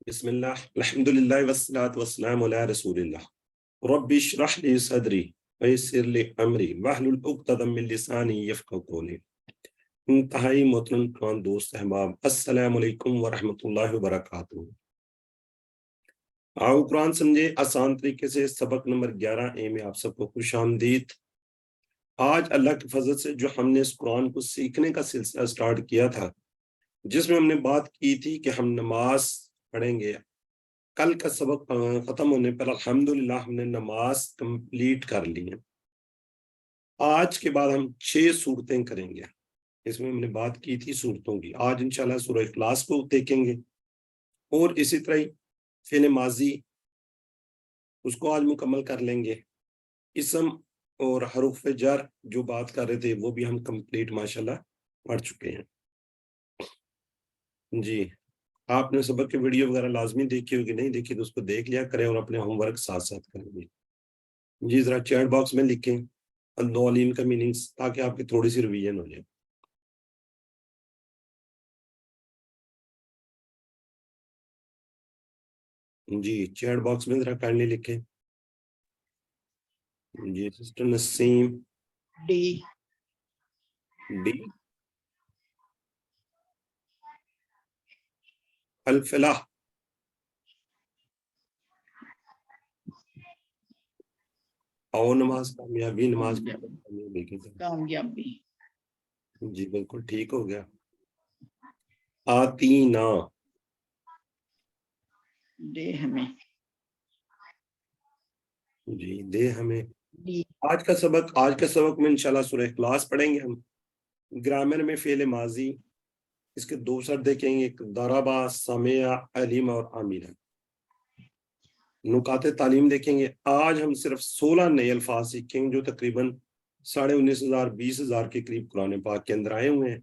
بسم اللہ الحمد للہ والصلاة والسلام علی رسول اللہ رب اشرح لی صدری ویسر لی امری واحلل عقدۃ من لسانی یفقہوا قولی۔ انتہائی محترم قرآن دوست احباب، السلام علیکم ورحمۃ اللہ وبرکاتہ۔ آؤ قرآن سمجھے آسان طریقے سے، سبق نمبر 11A میں آپ سب کو خوش آمدید۔ آج اللہ کی فضل سے جو ہم نے اس قرآن کو سیکھنے کا سلسلہ سٹارٹ کیا تھا، جس میں ہم نے بات کی تھی کہ ہم نماز پڑھیں گے، کل کا سبق ختم ہونے پر الحمدللہ ہم نے نماز کمپلیٹ کر لی ہے۔ آج کے بعد ہم 6 صورتیں کریں گے، اس میں ہم نے بات کی تھی صورتوں کی۔ آج انشاءاللہ سورہ اخلاص کو دیکھیں گے، اور اسی طرح فعل ماضی اس کو آج مکمل کر لیں گے۔ اسم اور حروف جر جو بات کر رہے تھے وہ بھی ہم کمپلیٹ ماشاءاللہ پڑھ چکے ہیں۔ جی، آپ نے سبق کی ویڈیو وغیرہ لازمی دیکھی ہوگی، نہیں دیکھی تو اس کو دیکھ لیا کریں اور اپنے ہوم ورک ساتھ ساتھ کریں گے۔ جی ذرا چیٹ باکس میں لکھیں الضالین کا میننگز، تاکہ آپ کی تھوڑی سی ریویژن ہو جائے۔ جی چیٹ باکس میں ذرا کائنڈلی لکھیں۔ جی سسٹر نسیم ڈی الفلاح، او نماز کامیابی، نماز کی کامیابی کی طرف۔ کامیابی، جی بالکل ٹھیک ہو گیا۔ آتینا، دے ہمیں، جی دے ہمیں۔ ڈی آج کا سبق میں انشاءاللہ سورہ اخلاص پڑھیں گے ہم۔ گرامر میں فعل ماضی، اس کے دو سر دیکھیں گے، ایک ضربا، سمع، علم اور عامل۔ نکات تعلیم دیکھیں گے۔ آج ہم صرف 16 نئے الفاظ سیکھیں گے جو تقریباً 19,500 20,000 کے قریب قرآن پاک کے اندر آئے ہوئے ہیں۔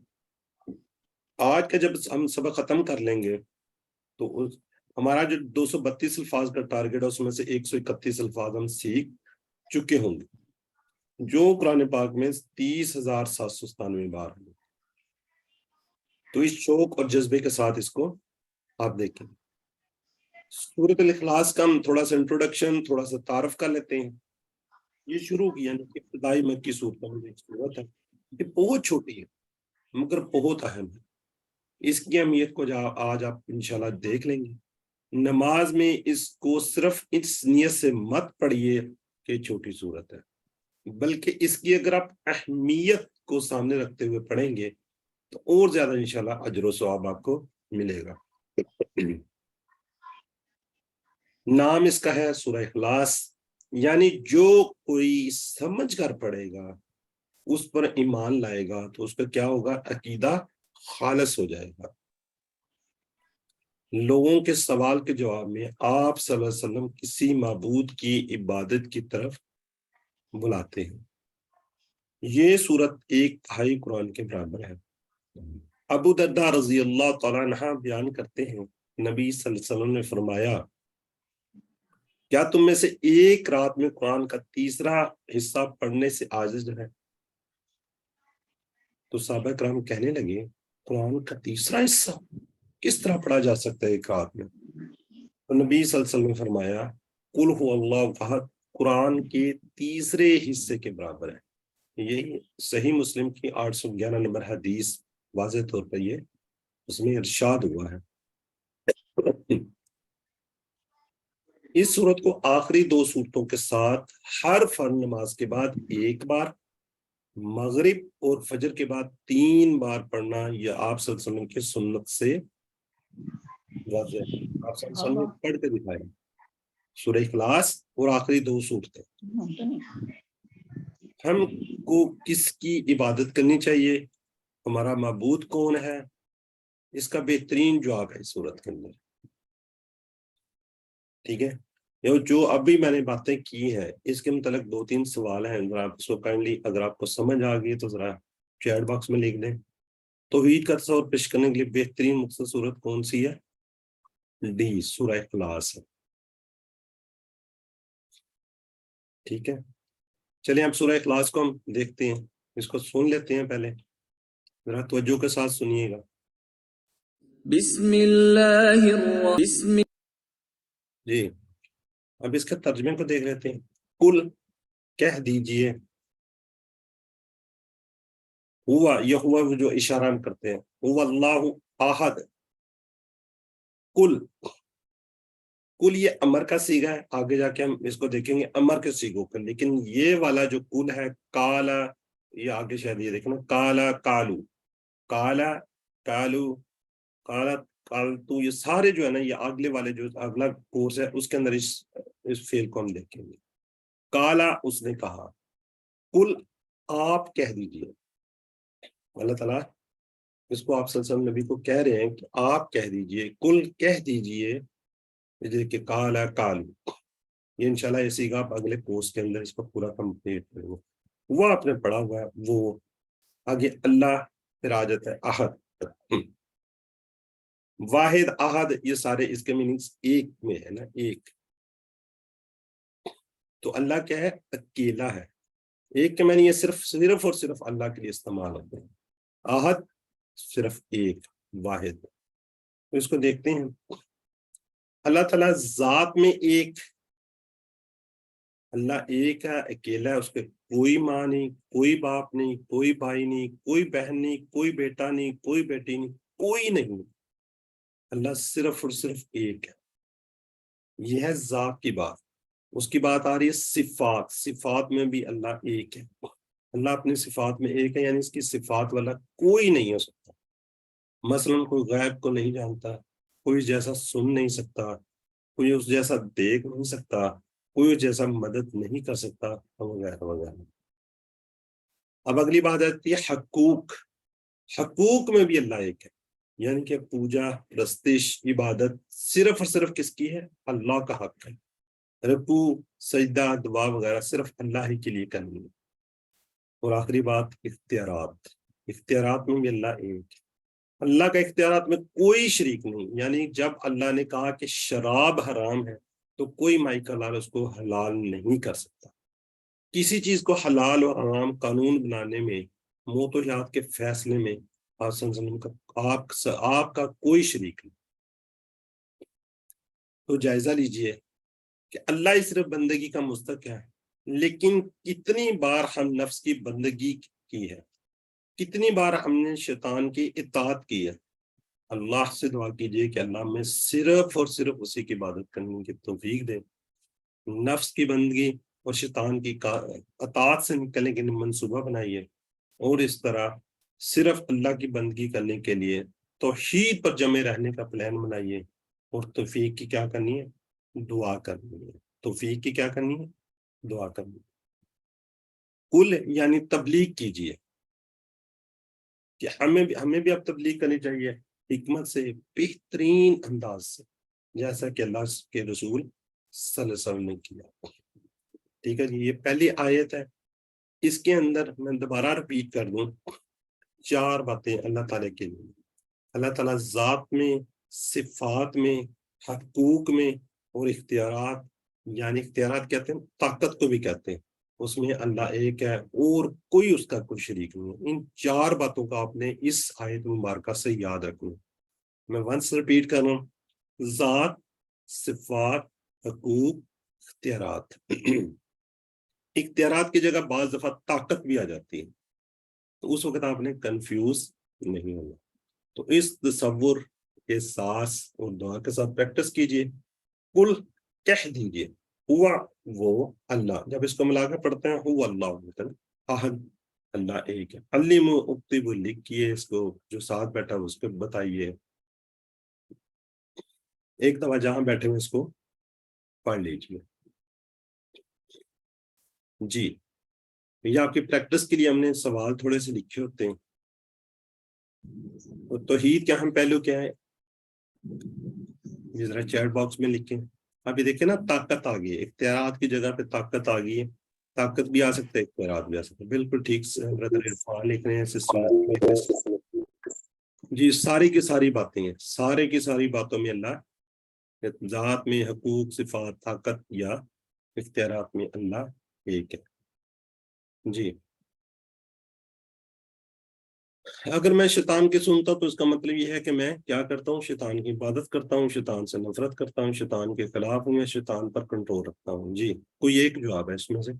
آج کا جب ہم سبق ختم کر لیں گے تو ہمارا جو 232 الفاظ کا ٹارگٹ ہے اس میں سے 131 الفاظ ہم سیکھ چکے ہوں گے، جو قرآن پاک میں 30,797 بار ہیں۔ تو اس شوق اور جذبے کے ساتھ اس کو آپ دیکھیں۔ سورۃ الاخلاص کا ہم تھوڑا سا انٹروڈکشن، تھوڑا سا تعارف کر لیتے ہیں۔ یہ شروع کی یعنی کہ ابتدائی مکی صورتوں میں صورت ہے، یہ بہت چھوٹی ہے مگر بہت اہم ہے۔ اس کی اہمیت کو آج آپ انشاءاللہ دیکھ لیں گے۔ نماز میں اس کو صرف اس نیت سے مت پڑھیے کہ چھوٹی صورت ہے، بلکہ اس کی اگر آپ اہمیت کو سامنے رکھتے ہوئے پڑھیں گے تو اور زیادہ انشاءاللہ اجر و ثواب آپ کو ملے گا۔ نام اس کا ہے سورہ اخلاص، یعنی جو کوئی سمجھ کر پڑھے گا، اس پر ایمان لائے گا تو اس کا کیا ہوگا؟ عقیدہ خالص ہو جائے گا۔ لوگوں کے سوال کے جواب میں آپ صلی اللہ علیہ وسلم کسی معبود کی عبادت کی طرف بلاتے ہیں۔ یہ صورت 1/2 قرآن کے برابر ہے۔ ابو درداء رضی اللہ تعالیٰ عنہ بیان کرتے ہیں، نبی صلی اللہ علیہ وسلم نے فرمایا، کیا تم میں سے ایک رات میں قرآن کا تیسرا حصہ پڑھنے سے عاجز ہے؟ تو صحابہ کرام کہنے لگے، قرآن کا تیسرا حصہ کس طرح پڑھا جا سکتا ہے ایک رات میں؟ تو نبی صلی اللہ علیہ وسلم نے فرمایا، قل هو اللہ احد قرآن کے تیسرے حصے کے برابر ہے۔ یہی صحیح مسلم کی 811 نمبر حدیث واضح طور پر یہ اس میں ارشاد ہوا ہے۔ اس صورت کو آخری 2 صورتوں کے ساتھ ہر فرض نماز کے بعد ایک بار، مغرب اور فجر کے بعد 3 بار پڑھنا یہ آپ صلی اللہ علیہ وسلم کی سنت سے واضح ہے۔ آپ صلی اللہ علیہ وسلم نے پڑھ کے دکھایا سورہ اخلاص اور آخری 2 صورتیں۔ ہم کو کس کی عبادت کرنی چاہیے، ہمارا معبود کون ہے، اس کا بہترین جواب ہے اس صورت کے اندر۔ ٹھیک ہے، جو ابھی میں نے باتیں کی ہیں اس کے متعلق 2-3 سوال ہیں، ذرا آپ کو کائنڈلی اگر آپ کو سمجھ آ گئی تو ذرا چیٹ باکس میں لکھ دیں۔ توحید کا تصور پیش کرنے کے لیے بہترین مختصر صورت کون سی ہے؟ ڈی، سورہ اخلاص ہے۔ ٹھیک ہے، چلیں اب سورہ اخلاص کو ہم دیکھتے ہیں، اس کو سن لیتے ہیں، پہلے ذرا توجہ کے ساتھ سنیے گا۔ بسم اللہ جی اب اس کے ترجمے کو دیکھ لیتے ہیں. کل کہہ دیجئے، ہوا یہ ہوا جو اشارہ ہم کرتے ہیں، ہوا اللہ احد. کل کل یہ امر کا سیگا ہے، آگے جا کے ہم اس کو دیکھیں گے امر کے سیگوں کا، لیکن یہ والا جو کل ہے کالا، یہ آگے شاید یہ دیکھنا کالا کالو، کالا کالو، کالا کالتو، یہ سارے جو ہے نا، یہ اگلے والے جو اگلا کورس ہے اس کے اندر اس فعل کو ہم دیکھیں گے. کالا اس نے کہا، کل آپ کہہ دیجئے. اللہ تعالیٰ اس کو آپ صلی اللہ علیہ وسلم نبی کو کہہ رہے ہیں کہ آپ کہہ دیجئے، کل کہہ دیجئے. کہ کالا کالو، یہ انشاءاللہ اسی کا آپ اگلے کورس کے اندر اس کو پورا کمپلیٹ کریں گے. وہ آپ نے پڑھا ہوا ہے، وہ آگے اللہ پھر آ جاتا ہے احد. واحد احد یہ سارے اس کے میننگز ایک میں ہے نا، ایک. تو اللہ کیا ہے؟ اکیلا ہے. ایک کے معنی یہ صرف اور صرف اللہ کے لیے استعمال ہوتے ہیں. احد صرف ایک، واحد. تو اس کو دیکھتے ہیں. اللہ تعالیٰ ذات میں ایک، اللہ ایک ہے، اکیلا ہے، اس کے کوئی ماں نہیں، کوئی باپ نہیں، کوئی بھائی نہیں، کوئی بہن نہیں، کوئی بیٹا نہیں، کوئی بیٹی نہیں، کوئی نہیں. اللہ صرف اور صرف ایک ہے. یہ ہے ذات کی بات. اس کی بات آ رہی ہے صفات. صفات میں بھی اللہ ایک ہے. اللہ اپنی صفات میں ایک ہے، یعنی اس کی صفات والا کوئی نہیں ہو سکتا. مثلا کوئی غیب کو نہیں جانتا، کوئی جیسا سن نہیں سکتا، کوئی اس جیسا دیکھ نہیں سکتا، کوئی جیسا مدد نہیں کر سکتا، وغیرہ وغیرہ. اب اگلی بات آتی ہے حقوق. حقوق میں بھی اللہ ایک ہے، یعنی کہ پوجا، پرستش، عبادت صرف اور صرف کس کی ہے؟ اللہ کا حق ہے. رکوع، سجدہ، دعا وغیرہ صرف اللہ ہی کے لیے کرنی ہے. اور آخری بات اختیارات. اختیارات میں بھی اللہ ایک ہے. اللہ کا اختیارات میں کوئی شریک نہیں. یعنی جب اللہ نے کہا کہ شراب حرام ہے تو کوئی مائی کا لال اس کو حلال نہیں کر سکتا. کسی چیز کو حلال اور حرام قانون بنانے میں، موت و حیات کے فیصلے میں آپ کا کوئی شریک نہیں. تو جائزہ لیجئے کہ اللہ ہی صرف بندگی کا مستحق ہے، لیکن کتنی بار ہم نفس کی بندگی کی ہے، کتنی بار ہم نے شیطان کی اطاعت کی ہے. اللہ سے دعا کیجئے کہ اللہ میں صرف اور صرف اسی کی عبادت کرنے کی توفیق دے. نفس کی بندگی اور شیطان کی اطاعت سے نکلنے کے لیے منصوبہ بنائیے، اور اس طرح صرف اللہ کی بندگی کرنے کے لیے توحید پر جمع رہنے کا پلان بنائیے. اور توفیق کی کیا کرنی ہے؟ دعا کرنی ہے. توفیق کی کیا کرنی ہے؟ دعا کرنی ہے. کل یعنی تبلیغ کیجئے، کہ ہمیں بھی اب تبلیغ کرنی چاہیے حکمت سے، بہترین انداز سے، جیسا کہ اللہ کے رسول صلی اللہ علیہ وسلم نے کیا. ٹھیک ہے جی. یہ پہلی آیت ہے، اس کے اندر میں دوبارہ رپیٹ کر دوں 4 باتیں اللہ تعالیٰ کے لیے. اللہ تعالیٰ ذات میں، صفات میں، حقوق میں، اور اختیارات. یعنی اختیارات کہتے ہیں طاقت کو بھی کہتے ہیں. اس میں اللہ ایک ہے اور کوئی اس کا کوئی شریک نہیں ہے. ان 4 باتوں کا آپ نے اس آیت مبارکہ سے یاد رکھنا. میں ونس رپیٹ کر رہا ہوں: ذات، صفات، حقوق، اختیارات. اختیارات کی جگہ بعض دفعہ طاقت بھی آ جاتی ہے، تو اس وقت آپ نے کنفیوز نہیں ہونا. تو اس تصور کے ساس اور دعا کے ساتھ پریکٹس کیجئے. کل کہہ دیجئے، ہوا وہ اللہ. جب اس کو ملا کر پڑھتے ہیں ہوا اللہ احد، اللہ ایک ہے. علم اکتب، لکھیے اس کو، جو ساتھ بیٹھا اس کو بتائیے. ایک دفعہ جہاں بیٹھے ہوئے اس کو پڑھ لیجیے. جی یہ آپ کی پریکٹس کے لیے ہم نے سوال تھوڑے سے لکھے ہوتے ہیں. توحید کے اہم پہلو کیا ہے؟ ذرا چیٹ باکس میں لکھیں. ابھی دیکھیں نا، طاقت آ گئی ہے. اختیارات کی جگہ پہ طاقت آ گئی ہے. طاقت بھی آ سکتے، اختیارات بھی آ سکتے. بالکل ٹھیک سے برادر عرفان لکھ رہے ہیں، سسٹر. جی ساری کی ساری باتیں ہیں، سارے کی ساری باتوں میں اللہ ذات میں، حقوق، صفات، طاقت یا اختیارات میں اللہ ایک ہے. جی اگر میں شیطان کی سنتا ہوں تو اس کا مطلب یہ ہے کہ میں کیا کرتا ہوں؟ شیطان کی عبادت کرتا ہوں، شیطان سے نفرت کرتا ہوں، شیطان کے خلاف ہوں، یا شیطان پر کنٹرول رکھتا ہوں. جی کوئی ایک جواب ہے اس میں سے؟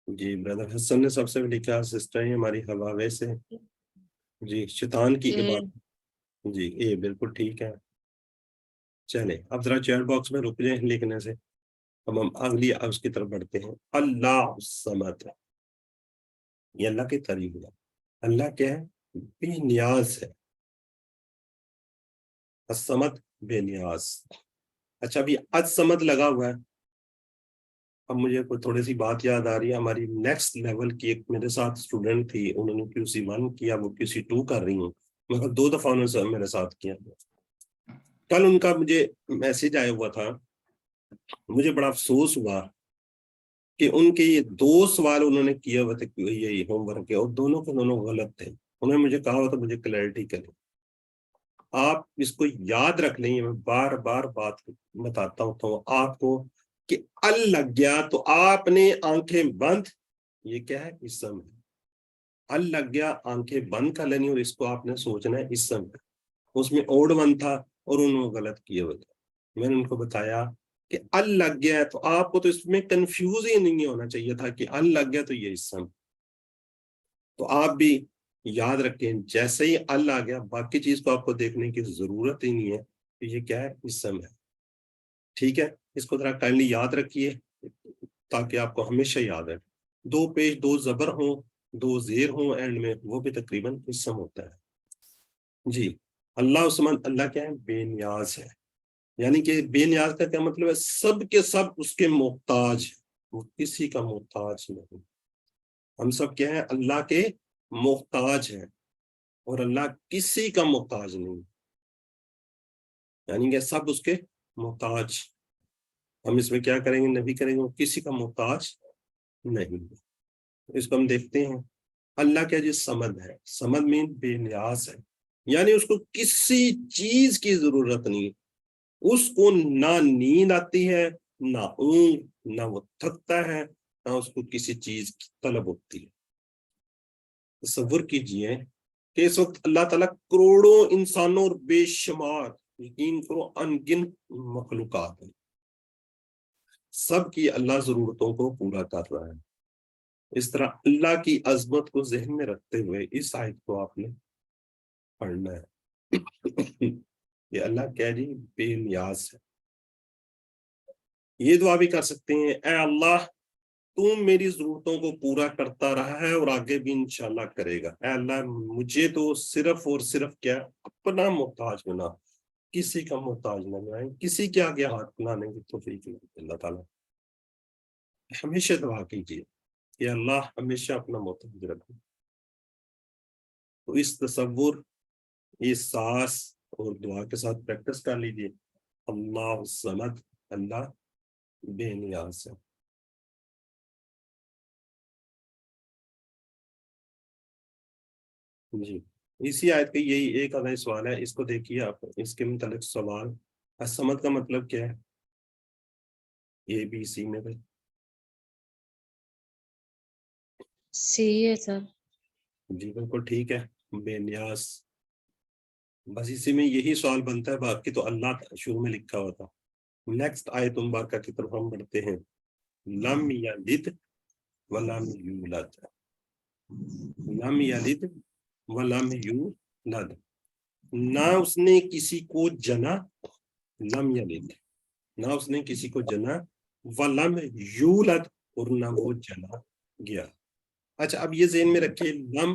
جی بردر حسن نے سب سے لکھا، سسٹر ہیں ہماری ہواوے سے. جی شیطان کی عبادت. جی یہ بالکل ٹھیک ہے. چلے اب ذرا چیٹ باکس میں رک جائیں لکھنے سے. اب ہم اگلی اس کی طرف بڑھتے ہیں. اللہ الصمد، یہ اللہ کی تعریف ہے. اللہ کیا ہے؟ بے نیاز ہے. الصمد بے نیاز. اچھا ابھی الصمد لگا ہوا ہے. اب مجھے کوئی تھوڑی سی بات یاد آ رہی ہے. ہماری نیکسٹ لیول کی ایک میرے ساتھ اسٹوڈنٹ تھی، انہوں نے QC1 کیا، وہ QC2 کر رہی ہوں، مگر 2 دفعہ انہوں نے میرے ساتھ کیا. کل ان کا مجھے میسج آیا ہوا تھا، مجھے بڑا افسوس ہوا کہ ان کے یہ 2 سوال انہوں نے کیا ہوا تھے یہی ہوم ورک کے، اور دونوں کے دونوں غلط تھے. انہوں نے مجھے کہا ہوا تھا مجھے کلیئرٹی کریں. آپ اس کو یاد رکھ لیں، میں بار بار بات بتاتا ہوں آپ کو کہ ال لگ گیا تو آپ نے آنکھیں بند، یہ کیا ہے؟ اسم ہے. ال لگ گیا آنکھیں بند کر لینی، اور اس کو آپ نے سوچنا ہے اسم ہے. اس میں اوڈ ون تھا اور انہوں نے غلط کیے ہوئے تھے. میں نے ان کو بتایا کہ ال لگ گیا ہے تو آپ کو تو اس میں کنفیوز ہی نہیں ہونا چاہیے تھا کہ ال لگ گیا تو یہ اسم. تو آپ بھی یاد رکھیں جیسے ہی ال آ گیا باقی چیز کو آپ کو دیکھنے کی ضرورت ہی نہیں ہے کہ یہ کیا ہے؟ اسم ہے. ٹھیک ہے، اس کو ذرا کائنڈلی یاد رکھیے تاکہ آپ کو ہمیشہ یاد ہے. 2 پیش 2 زبر ہوں 2 زیر ہوں اینڈ میں، وہ بھی تقریباً اسم ہوتا ہے. جی اللہ الصمد، اللہ کیا ہے؟ بے نیاز ہے. یعنی کہ بے نیاز کا کیا مطلب ہے؟ سب کے سب اس کے محتاج، وہ کسی کا محتاج نہیں. ہم سب کیا ہے؟ اللہ کے محتاج ہیں، اور اللہ کسی کا محتاج نہیں. یعنی کہ سب اس کے محتاج. ہم اس میں کیا کریں گے؟ نبی کریں گے، وہ کسی کا محتاج نہیں. اس کو ہم دیکھتے ہیں. اللہ کیا جی؟ سمد ہے. سمد مین بے نیاز ہے، یعنی اس کو کسی چیز کی ضرورت نہیں. اس کو نہ نیند آتی ہے، نہ اونگ، نہ وہ تھکتا ہے، نہ اس کو کسی چیز کی طلب ہوتی ہے. تصور کیجئے کہ اس وقت اللہ تعالیٰ کروڑوں انسانوں اور بے شمار، یقین کرو انگن مخلوقات ہیں، سب کی اللہ ضرورتوں کو پورا کر رہا ہے. اس طرح اللہ کی عظمت کو ذہن میں رکھتے ہوئے اس آیت کو آپ نے پڑھنا ہے. یہ اللہ کہہ جی بے نیاز ہے. یہ دعا بھی کر سکتے ہیں، اے اللہ تم میری ضرورتوں کو پورا کرتا رہا ہے اور آگے بھی انشاءاللہ کرے گا. اے اللہ مجھے تو صرف اور صرف کیا اپنا محتاج بنا، کسی کا محتاج نہ بنائیں، کسی کے آگے ہاتھ بنانے کی توفیق نہیں. اللہ تعالیٰ ہمیشہ دعا کیجیے کہ اللہ ہمیشہ اپنا محتاج رکھے. تو اس تصور، اس ساس اور دعا کے ساتھ پریکٹس کر لیجیے. اللہ الصمد، اللہ بے نیاز ہے. جی اسی آیت کا یہی ایک آدھا سوال ہے، اس کو دیکھیے آپ. اس کے متعلق سوال، الصمد کا مطلب کیا ہے؟ ABC میں بھی سی ہے سر. جی بالکل ٹھیک ہے، بے نیاز. بس اسی میں یہی سوال بنتا ہے، باقی تو اللہ شروع میں لکھا ہوا تھا. نیکسٹ آیت مبارکہ کی طرف ہم بڑھتے ہیں. لم یلد ولم یولد. لم یلد ولم یولد، نہ اس نے کسی کو جنا. لم یلد، نہ اس نے کسی کو جنا. ولم یولد، اور نہ وہ جنا گیا. اچھا اب یہ ذہن میں رکھیے، لم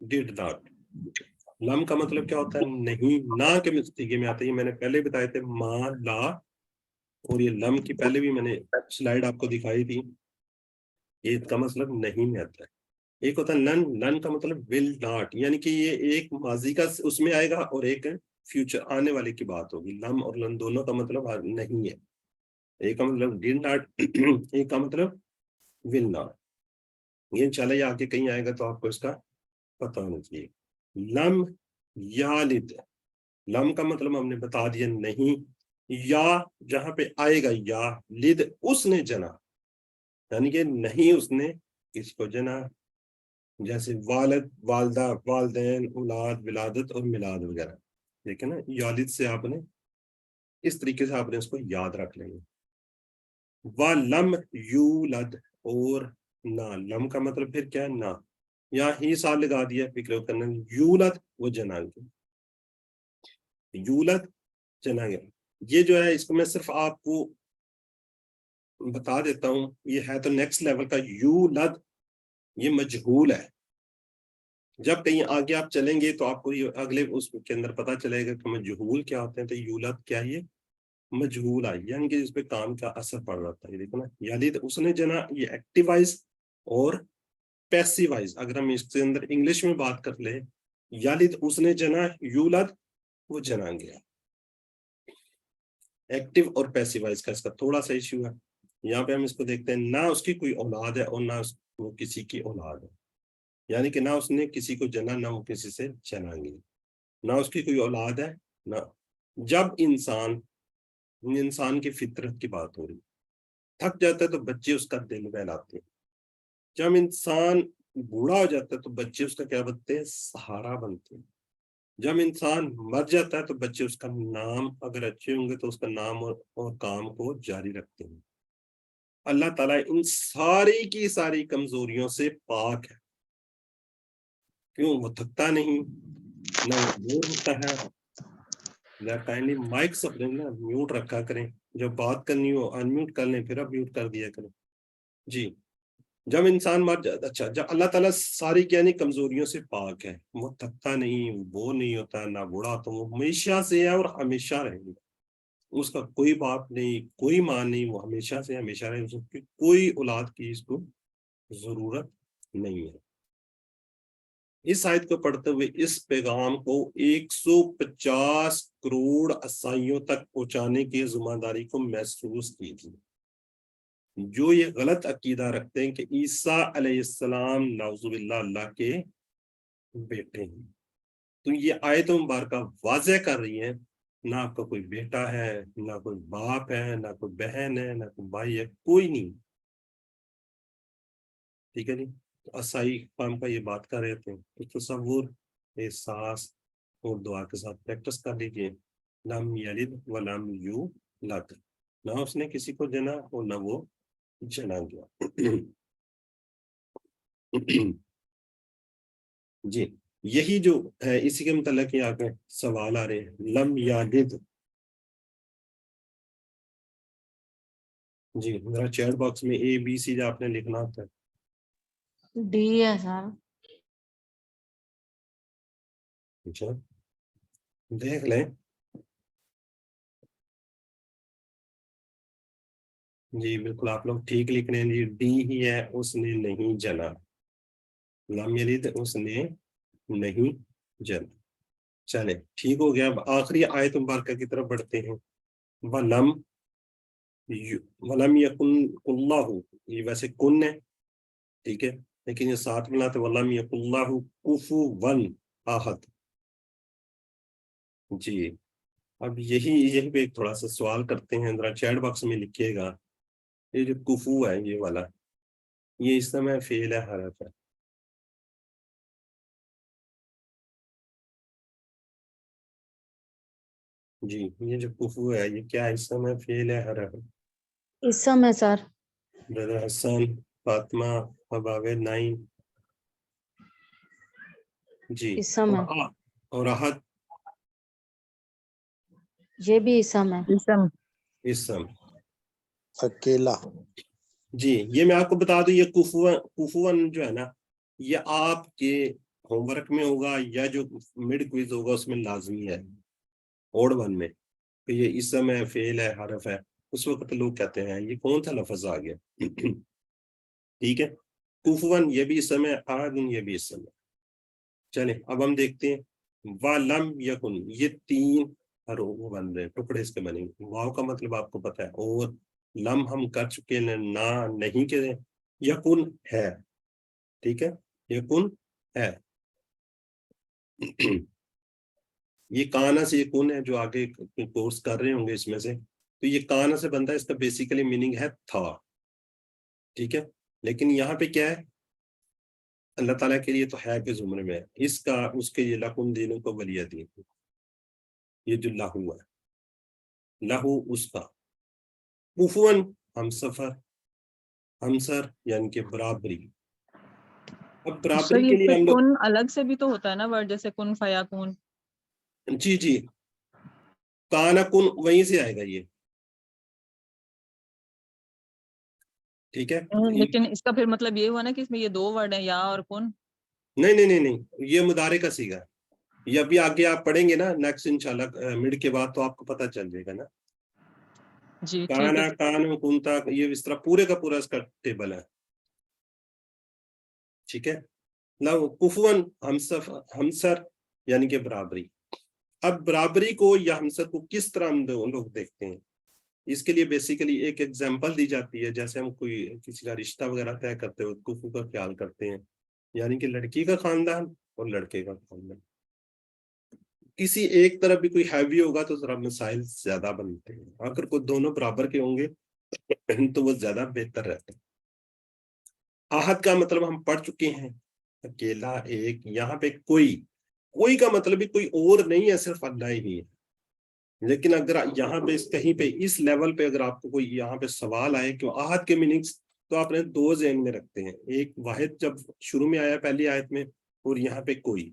ڈیڈ ناٹ. لم کا مطلب کیا ہوتا ہے؟ نہیں. نہ کے مستقے میں آتے ہیں، میں نے پہلے بتایا تھے ما لا، اور یہ لم کی پہلے بھی میں نے سلائیڈ آپ کو دکھائی تھی. یہ کا مطلب نہیں میں آتا ہے. ایک ہوتا ہے نن. نن کا مطلب ول ناٹ، یعنی کہ یہ ایک ماضی کا اس میں آئے گا اور ایک فیوچر آنے والے کی بات ہوگی. لم اور لن دونوں کا مطلب نہیں ہے. ایک کا مطلب ڈیڈ ناٹ، ایک کا مطلب ول ناٹ. یہ انشاءاللہ یہ آگے کہیں آئے گا تو آپ کو اس کا پتہ ہونا چاہیے. لم یالد، لم کا مطلب ہم نے بتا دیا نہیں. یا جہاں پہ آئے گا یا لد، اس نے جنا، یعنی کہ نہیں اس نے کس کو جنا. جیسے والد، والدہ، والدین، اولاد، ولادت اور میلاد وغیرہ. دیکھیں نا یالد سے آپ نے اس طریقے سے آپ نے اس کو یاد رکھ لیں گے. وَلَمْ یولد اور نہ، لم کا مطلب پھر کیا ہے؟ نہ. یہاں ہی سال لگا دیا فکر کرنا. یولد وہ جنانگے، یولد جنانگے. یہ جو ہے اس کو میں صرف آپ کو بتا دیتا ہوں، یہ ہے تو نیکسٹ لیول کا. یولد یہ مجہول ہے. جب کہیں آگے آپ چلیں گے تو آپ کو یہ اگلے اس کے اندر پتا چلے گا کہ مجہول کیا ہوتے ہیں. تو یولد کیا یہ مجہول آئی، یعنی کہ اس پہ کام کا اثر پڑ رہا ہے. یہ دیکھو نا، یالد اس نے جنا، یہ ایکٹیو وائز اور پیسیو وائز. اگر ہم اس کے اندر انگلش میں بات کر لیں، یالد اس نے جنا، یولد وہ جنائیں گے. ایکٹیو اور پیسیو وائز کا اس کا تھوڑا سا ایشو ہے. یہاں پہ ہم اس کو دیکھتے ہیں، نہ اس کی کوئی اولاد ہے اور نہ وہ کسی کی اولاد ہے. یعنی کہ نہ اس نے کسی کو جنا، نہ وہ کسی سے جنائیں گے. نہ اس کی کوئی اولاد ہے نہ. جب انسان کی فطرت کی بات ہو رہی، تھک جاتا ہے تو بچے اس کا دل بہلاتے ہیں. جب انسان بوڑھا ہو جاتا ہے تو بچے اس کا کیا بنتے ہیں؟ سہارا بنتے ہیں. جب انسان مر جاتا ہے تو بچے اس کا نام، اگر اچھے ہوں گے تو اس کا نام اور کام کو جاری رکھتے ہیں. اللہ تعالیٰ ان ساری کی ساری کمزوریوں سے پاک ہے. کیوں؟ وہ تھکتا نہیں، نہ وہ بور ہوتا ہے. کائنڈلی مائک اپنے نا میوٹ رکھا کریں، جب بات کرنی ہو انمیوٹ کر لیں، پھر اب میوٹ کر دیا کریں. جی. جب انسان مر جاتا، اچھا جب اللہ تعالیٰ ساری یعنی کمزوریوں سے پاک ہے، وہ تھکتا نہیں، وہ بور نہیں ہوتا، نہ بوڑھا، تو وہ ہمیشہ سے ہے اور ہمیشہ رہے گا. اس کا کوئی باپ نہیں، کوئی ماں نہیں، وہ ہمیشہ سے ہمیشہ رہے. اس کی کوئی اولاد کی اس کو ضرورت نہیں ہے. اس آیت کو پڑھتے ہوئے اس پیغام کو 150 کروڑ عیسائیوں تک پہنچانے کی ذمہ داری کو محسوس کی تھی، جو یہ غلط عقیدہ رکھتے ہیں کہ عیسیٰ علیہ السلام نعوذ باللہ اللہ کے بیٹے ہیں. تو یہ آیت مبارکہ واضح کر رہی ہیں، نہ آپ کا کوئی بیٹا ہے، نہ کوئی باپ ہے، نہ کوئی بہن ہے، نہ کوئی بھائی ہے، کوئی نہیں. ٹھیک ہے جی. عیسائی قوم کا یہ بات کر رہے تھے. تو تصور، احساس اور دعا کے ساتھ پریکٹس کر لیجیے. لم یلد ولم یولد، نہ اس نے کسی کو جنا اور نہ وہ جنا گیا. جی. یہی جو ہے اسی کے متعلق یہاں پہ سوال آ رہے ہیں. لم یلد، جی ذرا چیٹ باکس میں ABC آپ نے لکھنا ہوتا ہے. ڈی ہے سر. اچھا دیکھ لیں. جی بالکل آپ لوگ ٹھیک لکھ رہے ہیں جی. ڈی ہی ہے، اس نے نہیں جنا. لم یلد اس نے نہیں جنا. چلے ٹھیک ہو گیا. اب آخری آیت مبارکہ کی طرف بڑھتے ہیں. ولم یکن اللہ، یہ ویسے کن ہے ٹھیک ہے، لیکن یہ ساتھ ملاتے ولم یکن اللہ کفوا احد. جی. اب یہی پہ ایک تھوڑا سا سوال کرتے ہیں، ذرا چیٹ باکس میں لکھیے گا. یہ جو کفو ہے یہ والا، یہ اسم ہے فعل ہے حرف ہے؟ جی. یہ جو کفو ہے یہ کیا اسم ہے فعل ہے حرف ہے؟ اسم ہے سر. برادر حسن، فاطمہ، اباوید 9. جی. اسم ہے. اور احد یہ بھی اسم ہے. اسم. اکیلا. جی. یہ میں آپ کو بتا دوں، یہ کفون جو ہے نا، یہ آپ کے ہوم ورک میں ہوگا یا جو مڈ کوئز ہوگا اس میں لازمی ہے اوڈ 1 میں. کہ یہ اسم ہے فعل ہے حرف ہے. اس وقت لوگ کہتے ہیں یہ کون سا لفظ آ گیا. ٹھیک ہے. کفون یہ بھی اسم ہے، احد یہ بھی اسم ہے. چلیں اب ہم دیکھتے ہیں. وَلَمْ یکن، یہ 3 حروف بن رہے ہیں، ٹکڑے اس کے بنے. واو کا مطلب آپ کو پتہ ہے، اور لم ہم کر چکے ہیں، نہ نہیں کریں. یکن ہے. ٹھیک ہے. یکن ہے. یہ کانا سے یکن ہے، جو آگے کورس کر رہے ہوں گے اس میں سے، تو یہ کانا سے بنتا ہے. اس کا بیسیکلی میننگ ہے تھا. ٹھیک ہے. لیکن یہاں پہ کیا ہے؟ اللہ تعالیٰ کے لیے تو ہے کہ زمرے میں ہے، اس کا اس کے یہ لکم دینوں کو ولی دین، یہ جو لہو ہے، لہو اس کا، کفواً ہم سفر، ہمسر یعنی کہ برابری. اب سر برابری یہ کے لیے پھر ہم لوگ کن الگ سے بھی تو ہوتا ہے نا ورڈ، جیسے کن فیا کن. جی کانا کن وہیں سے آئے گا یہ، ٹھیک ہے. لیکن اس کا پھر مطلب یہ ہوا نا کہ اس میں یہ دو ورڈ ہیں، یا اور کن. نہیں یہ مضارع کا صیغہ ہے. یہ ابھی آگے آپ پڑھیں گے نا نیکسٹ انشاءاللہ مڈ کے بعد، تو آپ کو پتہ چل جائے گا نا. جی ٹھیک کانا ہے. کان کنتا، یہ اس طرح پورے کا پورا اس کا ٹیبل ہے، ٹھیک ہے. لو کفواً ہمسر یعنی کہ برابری. اب برابری کو یا ہمسر کو کس طرح ہم لوگ دیکھتے ہیں، اس کے لیے بیسیکلی ایک ایگزامپل دی جاتی ہے. جیسے ہم کوئی کسی کا رشتہ وغیرہ طے کرتے ہوئے کفو کا خیال کرتے ہیں، یعنی کہ لڑکی کا خاندان اور لڑکے کا خاندان. کسی ایک طرف بھی کوئی ہیوی ہوگا تو ذرا مسائل زیادہ بنتے ہیں، اگر کوئی دونوں برابر کے ہوں گے تو وہ زیادہ بہتر رہتے ہیں. آحد کا مطلب ہم پڑھ چکے ہیں، اکیلا ایک. یہاں پہ کوئی کا مطلب بھی کوئی اور نہیں ہے، صرف اللہ ہی ہے. لیکن اگر یہاں پہ کہیں پہ اس لیول پہ اگر آپ کو کوئی یہاں پہ سوال آئے کہ آحد کے میننگز، تو آپ نے دو ذہن میں رکھتے ہیں. ایک واحد جب شروع میں آیا پہلی آیت میں، اور یہاں پہ کوئی.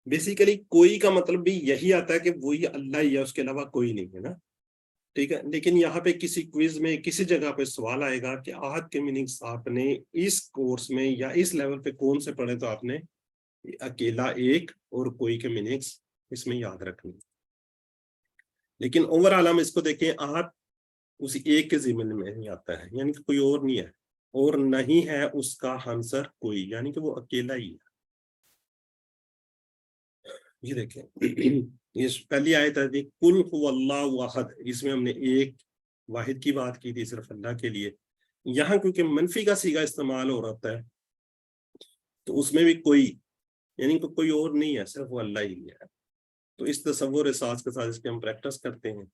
بیسیکلی کوئی کا مطلب بھی یہی آتا ہے کہ وہی اللہ ہی ہے، اس کے علاوہ کوئی نہیں ہے نا، ٹھیک ہے. لیکن یہاں پہ کسی کوئز میں کسی جگہ پہ سوال آئے گا کہ آحد کے میننگز آپ نے اس کورس میں یا اس لیول پہ کون سے پڑھے، تو آپ نے اکیلا ایک اور کوئی کے میننگز اس میں یاد رکھنے. لیکن اوورآل ہم اس کو دیکھیں، آحد اسی ایک کے ضمن میں ہی آتا ہے، یعنی کہ کوئی اور نہیں ہے، اور نہیں ہے اس کا ہمسر کوئی، یعنی کہ وہ اکیلا ہی ہے. یہ دیکھیں یہ پہلی آیت ہے قل هو اللہ احد، اس میں ہم نے ایک واحد کی بات کی تھی صرف اللہ کے لیے. یہاں کیونکہ منفی کا صیغہ استعمال ہو رہا ہے، تو اس میں بھی کوئی، یعنی کہ کوئی اور نہیں ہے، صرف وہ اللہ ہی ہے. تو اس تصور احساس کے ساتھ اس کی ہم پریکٹس کرتے ہیں،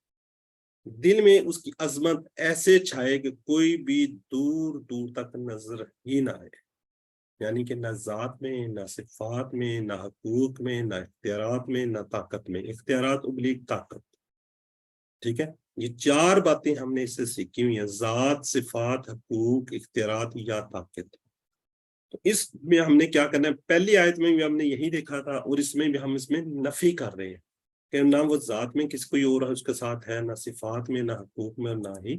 دل میں اس کی عظمت ایسے چھائے کہ کوئی بھی دور دور تک نظر ہی نہ آئے. یعنی کہ نہ ذات میں، نہ صفات میں، نہ حقوق میں، نہ اختیارات میں، نہ طاقت میں. اختیارات ابلیغ طاقت، ٹھیک ہے. یہ چار باتیں ہم نے اس سے سیکھی ہوئی ہیں، ذات، صفات، حقوق، اختیارات یا طاقت. تو اس میں ہم نے کیا کرنا ہے، پہلی آیت میں بھی ہم نے یہی دیکھا تھا، اور اس میں بھی ہم اس میں نفی کر رہے ہیں کہ نہ وہ ذات میں کسی کوئی اور اس کے ساتھ ہے، نہ صفات میں، نہ حقوق میں، نہ ہی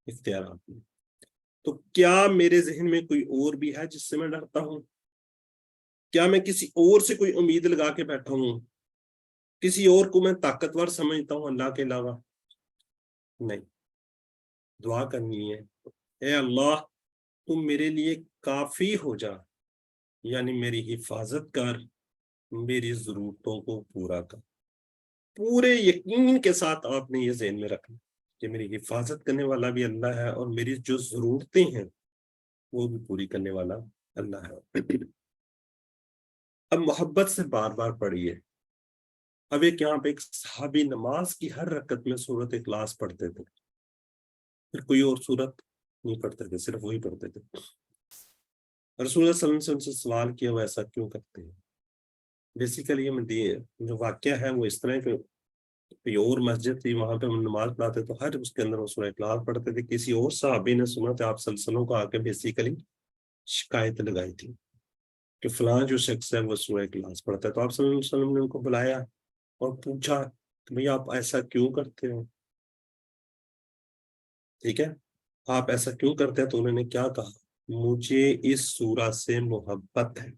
اختیارات میں. تو کیا میرے ذہن میں کوئی اور بھی ہے جس سے میں ڈرتا ہوں؟ کیا میں کسی اور سے کوئی امید لگا کے بیٹھا ہوں؟ کسی اور کو میں طاقتور سمجھتا ہوں اللہ کے علاوہ؟ نہیں. دعا کرنی ہے، اے اللہ تم میرے لیے کافی ہو جا، یعنی میری حفاظت کر، میری ضرورتوں کو پورا کر. پورے یقین کے ساتھ آپ نے یہ ذہن میں رکھنا کہ میری حفاظت کرنے والا بھی اللہ ہے، اور میری جو ضرورتیں ہیں وہ بھی پوری کرنے والا اللہ ہے. اب محبت سے بار بار پڑھیے. اب ایک یہاں پہ ایک صحابی نماز کی ہر رکعت میں سورۃ اخلاص پڑھتے تھے، پھر کوئی اور سورت نہیں پڑھتے تھے، صرف وہی پڑھتے تھے. رسول اللہ صلی اللہ علیہ وسلم سے سوال کیا وہ ایسا کیوں کرتے ہیں؟ بیسیکلی جو واقعہ ہے وہ اس طرح کہ کوئی اور مسجد تھی، وہاں پہ ہم نماز پڑھاتے تو ہر اس کے اندر وہ سورہ اخلاص پڑھتے تھے. کسی اور صحابی نے سنا تھا آپ صلی اللہ علیہ وسلم کو آ کے بیسیکلی شکایت لگائی تھی کہ فلاں جو شخص ہے وہ سورہ اخلاص پڑھتا ہے. تو آپ صلی اللہ علیہ وسلم نے ان کو بلایا اور پوچھا کہ بھئی آپ ایسا کیوں کرتے ہو، ٹھیک ہے، آپ ایسا کیوں کرتے ہیں؟ تو انہوں نے کیا کہا، مجھے اس سورہ سے محبت ہے.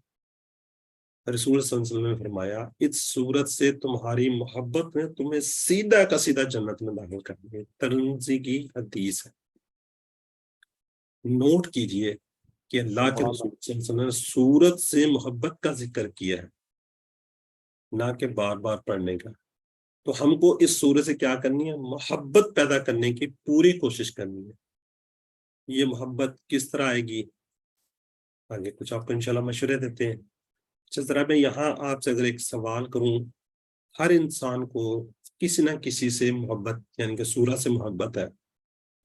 رسول صلی اللہ علیہ وسلم نے فرمایا اس سورت سے تمہاری محبت میں تمہیں سیدھا کا سیدھا جنت میں داخل کریں گے. ترمذی کی حدیث ہے، نوٹ کیجئے کہ اللہ کے رسول صلی اللہ علیہ وسلم نے سورت سے محبت کا ذکر کیا ہے، نہ کہ بار بار پڑھنے کا. تو ہم کو اس سورت سے کیا کرنی ہے، محبت پیدا کرنے کی پوری کوشش کرنی ہے. یہ محبت کس طرح آئے گی، آگے کچھ آپ کو انشاءاللہ مشورے دیتے ہیں. اچھا ذرا میں یہاں آپ سے اگر ایک سوال کروں، ہر انسان کو کسی نہ کسی سے محبت، یعنی کہ سورہ سے محبت ہے.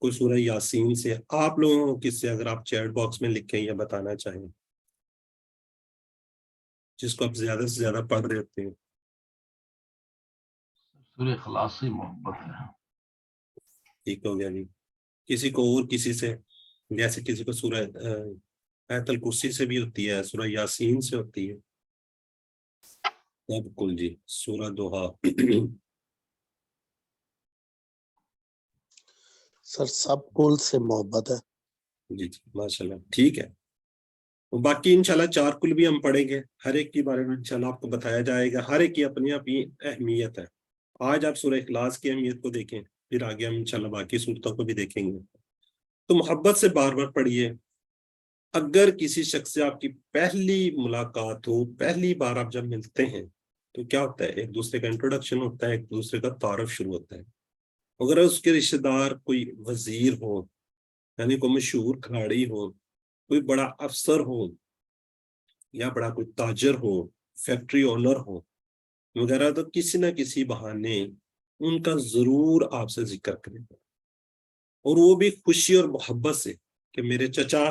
کوئی سورہ یاسین سے، آپ لوگوں کو کس سے، اگر آپ چیٹ باکس میں لکھیں یا بتانا چاہیں. جس کو آپ زیادہ سے زیادہ پڑھ رہے ہوتے ہیں؟ سورہ اخلاص سے محبت ہے. ٹھیک ہو گیا جی. کسی کو اور کسی سے، جیسے کسی کو سورہ آیت الکرسی سے بھی ہوتی ہے، سورہ یاسین سے ہوتی ہے. بالکل جی. سورہ دوحا. سر سب کل سے محبت ہے. جی جی ماشاء اللہ ٹھیک ہے. باقی انشاءاللہ 4 کل بھی ہم پڑھیں گے، ہر ایک کے بارے میں انشاءاللہ آپ کو بتایا جائے گا. ہر ایک کی اپنی اپنی اہمیت ہے. آج آپ سورہ اخلاص کی اہمیت کو دیکھیں، پھر آگے ہم انشاءاللہ باقی صورتوں کو بھی دیکھیں گے. تو محبت سے بار بار پڑھیے. اگر کسی شخص سے آپ کی پہلی ملاقات ہو، پہلی بار آپ جب ملتے ہیں تو کیا ہوتا ہے؟ ایک دوسرے کا انٹروڈکشن ہوتا ہے، ایک دوسرے کا تعارف شروع ہوتا ہے. اگر اس کے رشتہ دار کوئی وزیر ہو، یعنی کوئی مشہور کھلاڑی ہو، کوئی بڑا افسر ہو، یا بڑا کوئی تاجر ہو، فیکٹری اونر ہو وغیرہ، تو کسی نہ کسی بہانے ان کا ضرور آپ سے ذکر کریں، اور وہ بھی خوشی اور محبت سے کہ میرے چچا،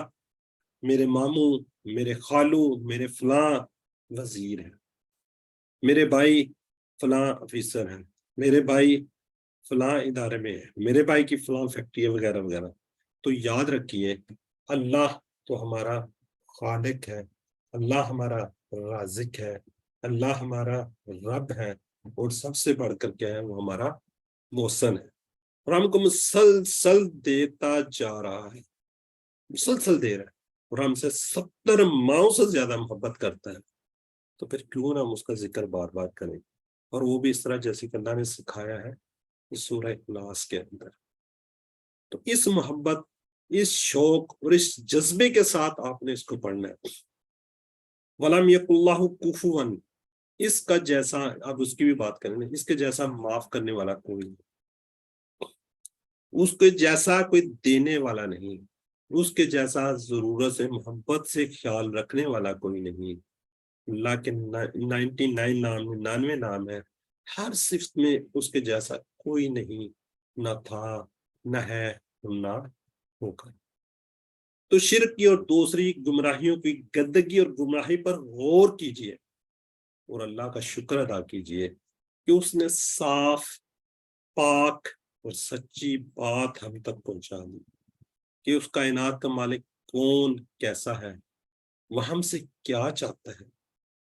میرے ماموں، میرے خالو، میرے فلاں وزیر ہیں، میرے بھائی فلاں آفیسر ہیں، میرے بھائی فلاں ادارے میں ہے، میرے بھائی کی فلاں فیکٹری ہے وغیرہ وغیرہ. تو یاد رکھیے اللہ تو ہمارا خالق ہے، اللہ ہمارا رازق ہے، اللہ ہمارا رب ہے، اور سب سے بڑھ کر کیا ہے؟ وہ ہمارا محسن ہے، اور ہم کو مسلسل دیتا جا رہا ہے، مسلسل دے رہا ہے، اور ہم سے 70 ماؤں سے زیادہ محبت کرتا ہے. تو پھر کیوں نہ ہم اس کا ذکر بار بار کریں، اور وہ بھی اس طرح جیسے کہ اللہ نے سکھایا ہے اس سورہ اخلاص کے اندر. تو اس محبت، اس شوق اور اس جذبے کے ساتھ آپ نے اس کو پڑھنا ہے. وَلَمْ يَكُنْ اللَّهُ كُفُوًا، اس کا جیسا، اب اس کی بھی بات کریں گے، اس کے جیسا معاف کرنے والا کوئی نہیں، اس کے جیسا کوئی دینے والا نہیں، اس کے جیسا ضرورت سے محبت سے خیال رکھنے والا کوئی نہیں. اللہ کے 99 نام، 99 نام ہے، ہر صفت میں اس کے جیسا کوئی نہیں، نہ تھا، نہ ہے، نہ ہوگا. تو شرک کی اور دوسری گمراہیوں کی گندگی اور گمراہی پر غور کیجئے، اور اللہ کا شکر ادا کیجئے کہ اس نے صاف، پاک اور سچی بات ہم تک پہنچا دی کہ اس کائنات کا مالک کون، کیسا ہے، وہ ہم سے کیا چاہتا ہے.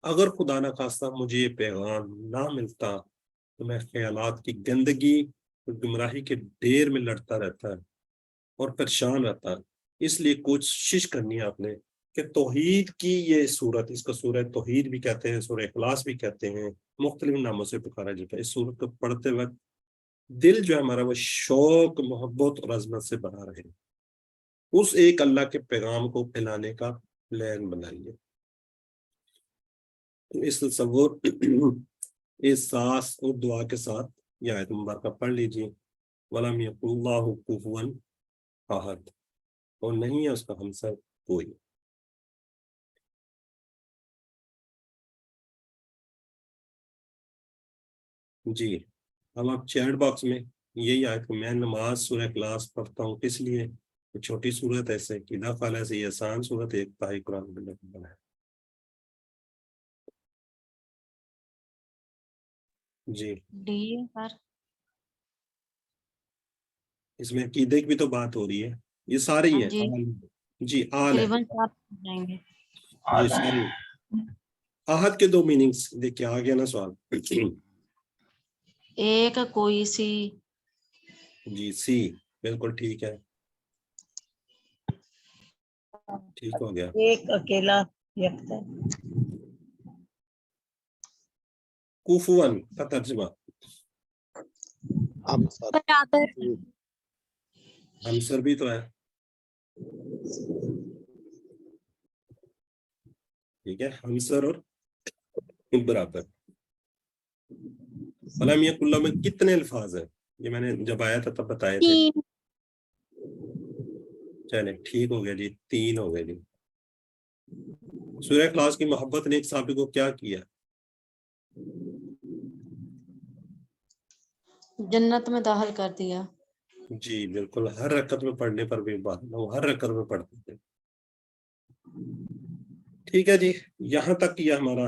اگر خدا نہ خواستہ مجھے یہ پیغام نہ ملتا تو میں خیالات کی گندگی اور گمراہی کے ڈھیر میں لڑتا رہتا ہے اور پریشان رہتا ہے. اس لیے کوشش کرنی ہے آپ نے کہ توحید کی یہ صورت، اس کا سورہ توحید بھی کہتے ہیں، سورہ اخلاص بھی کہتے ہیں، مختلف ناموں سے پکارا جاتا ہے. اس صورت کو پڑھتے وقت دل جو ہے ہمارا وہ شوق، محبت اور عظمت سے بنا رہے، اس ایک اللہ کے پیغام کو پھیلانے کا پلان بنائیے. اس تصور، احساس اور دعا کے ساتھ یہ آیت مبارکہ پڑھ لیجیے. وَلَمْ يَكُنْ اللَّهُ كُفُوًا أَحَدٌ، اور نہیں ہے اس کا ہمسر کوئی. جی اب آپ چیٹ باکس میں یہی آیت، میں نماز سورہ اخلاص پڑھتا ہوں کس لیے؟ چھوٹی صورت ایسے کیدا خالہ سے یہ آسان صورت ایک تائی قرآن بنا ہے. جی ڈی سر. اس میں عقیدے کی بھی تو بات ہو رہی ہے، یہ سارے ہی ہاں ہیں. جی، جی آل ہے، تقریباً 4 جائیں گے. جی سارے. آہد کے 2 میننگز دیکھیے، آ گیا نا سوال. ایک کوئی سی. جی سی بالکل ٹھیک ہے، ٹھیک ہو گیا. ایک اکیلا یکتا. کوفون کا ترجمہ ہمسر. ہمسر بھی تو ہے، ٹھیک ہے، ہمسر اور برابر. فلم یہ کلّہ میں کتنے الفاظ ہیں؟ یہ میں نے جب آیا تھا تب بتائے تھے. چلے ٹھیک ہو گیا جی، 3 ہو گئے جی. سورہ اخلاص کی محبت نے ایک صحابی کو کیا کیا؟ جنت میں داخل کر دیا. جی بالکل، ہر رکعت میں پڑھنے پر بھی بات، وہ ہر رکعت میں پڑھتے تھے. ٹھیک ہے جی، یہاں تک یہ ہمارا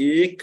1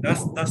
10-10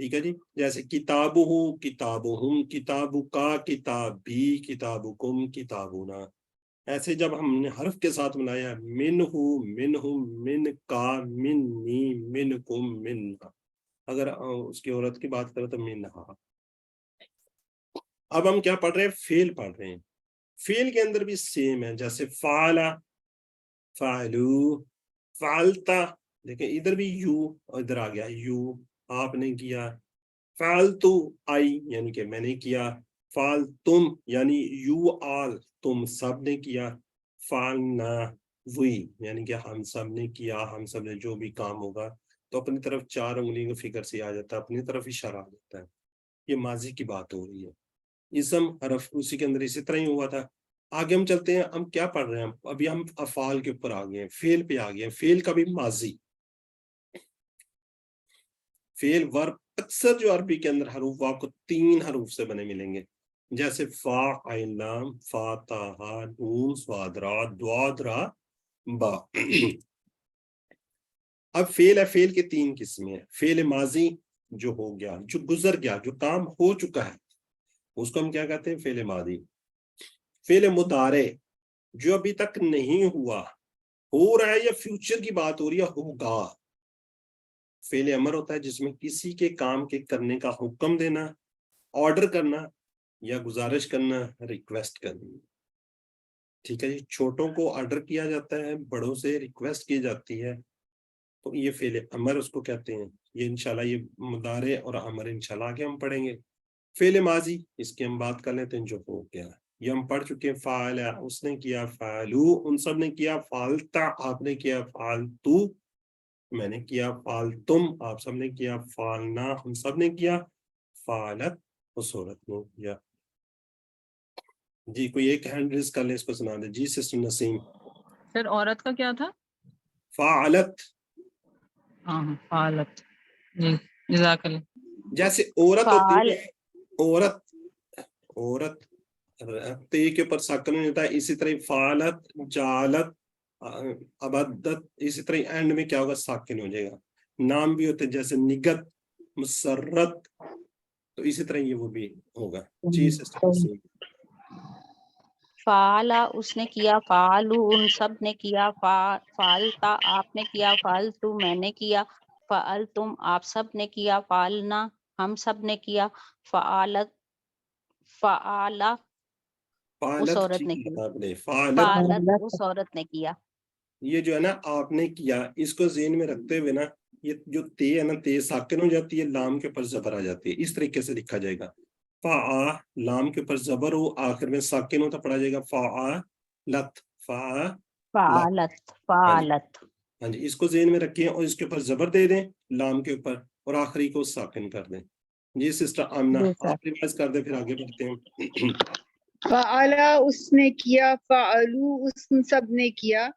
ٹھیک ہے جی. جیسے کتابہ کتابہم کتابکا کتابی کتابکم کتابنا. ایسے جب ہم نے حرف کے ساتھ ملایا منہ منہم من کا منی منکم منہا. اگر اس کی عورت کی بات کریں تو منہا. اب ہم کیا پڑھ رہے ہیں؟ فعل پڑھ رہے ہیں. فعل کے اندر بھی سیم ہے. جیسے فعلا فعلو فعلتا. دیکھیں ادھر بھی یو اور ادھر آ گیا یو. آپ نے کیا. فعلتو آئی یعنی کہ میں نے کیا. فعلتم یعنی یو آل تم سب نے کیا. فعلنا وی یعنی کہ ہم سب نے کیا. ہم سب نے جو بھی کام ہوگا تو اپنی طرف 4 انگلیوں کے فکر سے آ جاتا ہے, اپنی طرف اشارہ آ جاتا ہے. یہ ماضی کی بات ہو رہی ہے. اسم حرف اسی کے اندر اسی طرح ہی ہوا تھا. آگے ہم چلتے ہیں. ہم کیا پڑھ رہے ہیں؟ ابھی ہم افعال کے اوپر آ گئے ہیں, فعل پہ آ گئے ہیں. فعل کا بھی ماضی. فعل ورب اکثر جو عربی کے اندر حروف آپ کو 3 حروف سے بنے ملیں گے. جیسے فا عین لام فا تا ہا نون صاد را ضاد را با. اب فعل ہے. فعل کے 3 قسمیں ہیں. فعل ماضی جو ہو گیا, جو گزر گیا, جو کام ہو چکا ہے, اس کو ہم کیا کہتے ہیں؟ فعل ماضی. فعل مضارع جو ابھی تک نہیں ہوا, ہو رہا ہے یا فیوچر کی بات ہو رہی ہے, ہوگا. فعل امر ہوتا ہے جس میں کسی کے کام کے کرنے کا حکم دینا, آرڈر کرنا یا گزارش کرنا, ریکویسٹ کرنا. ٹھیک ہے جی. چھوٹوں کو آرڈر کیا جاتا ہے, بڑوں سے ریکویسٹ کی جاتی ہے, تو یہ فعل امر اس کو کہتے ہیں. یہ انشاءاللہ یہ مضارع اور امر انشاءاللہ آگے ہم پڑھیں گے. فعل ماضی اس کی ہم بات کر لیتے ہیں جو ہو گیا. یہ ہم پڑھ چکے ہیں. فعل اس نے کیا, فعلو ان سب نے کیا, فعلتا آپ نے کیا, فعلتو میں نے کیا, فعلتم آپ سب نے کیا, فعلنا ہم سب نے کیا, فعلت اس عورت نے کیا. جی کوئی ایک ہینڈ ریز کر لیں, اس کو سنا دیں. جی سسٹر نسیم. سر عورت کا کیا تھا؟ فعلت. ہاں فعالت. جی جزاک اللہ. جیسے عورت ہوتی فعال ہے, عورت عورت تے کے اوپر ساکن نہیں ہوتا ہے, اسی طرح فعلت جالت ابدت اسی طرح اینڈ میں کیا ہوگا؟ ساکن ہو جائے گا. نام بھی ہوتے ہیں جیسے نگت مسرت, تو اسی طرح یہ وہ بھی ہوگا. جی سسٹر نسیم. فعلا اس نے کیا, فعلو ان سب نے کیا, فعلتا آپ نے کیا, فعلتو میں نے کیا, فعلتم آپ سب نے کیا, فعلنا ہم سب نے کیا, فعلت فعلا اس فعلت عورت نے ٹھیک کیا, ہے آپ نے, فعلت. فعلت اس عورت نے کیا. یہ جو ہے نا آپ نے کیا, اس کو ذہن میں رکھتے ہوئے نا, یہ جو تے ہے نا, تے ساکن ہو جاتی ہے, لام کے اوپر زبر آ جاتی ہے. اس طریقے سے لکھا جائے گا. فا لام کے اوپر زبر ہو, آخر میں ساکن ہو تو پڑھا جائے گا فعلت. فعلت. فعلت ہاں جی, فعلت. ہاں جی, اس کو ذہن میں رکھیں اور اس کے اوپر زبر دے دیں لام کے اوپر, اور آخری کو ساکن کر دیں. جی سسٹر آمنہ جی سر. آپ ریوائز کر دیں, پھر آگے بڑھتے ہیں. فعلا اس نے کیا, فعلو اس سب نے کیا,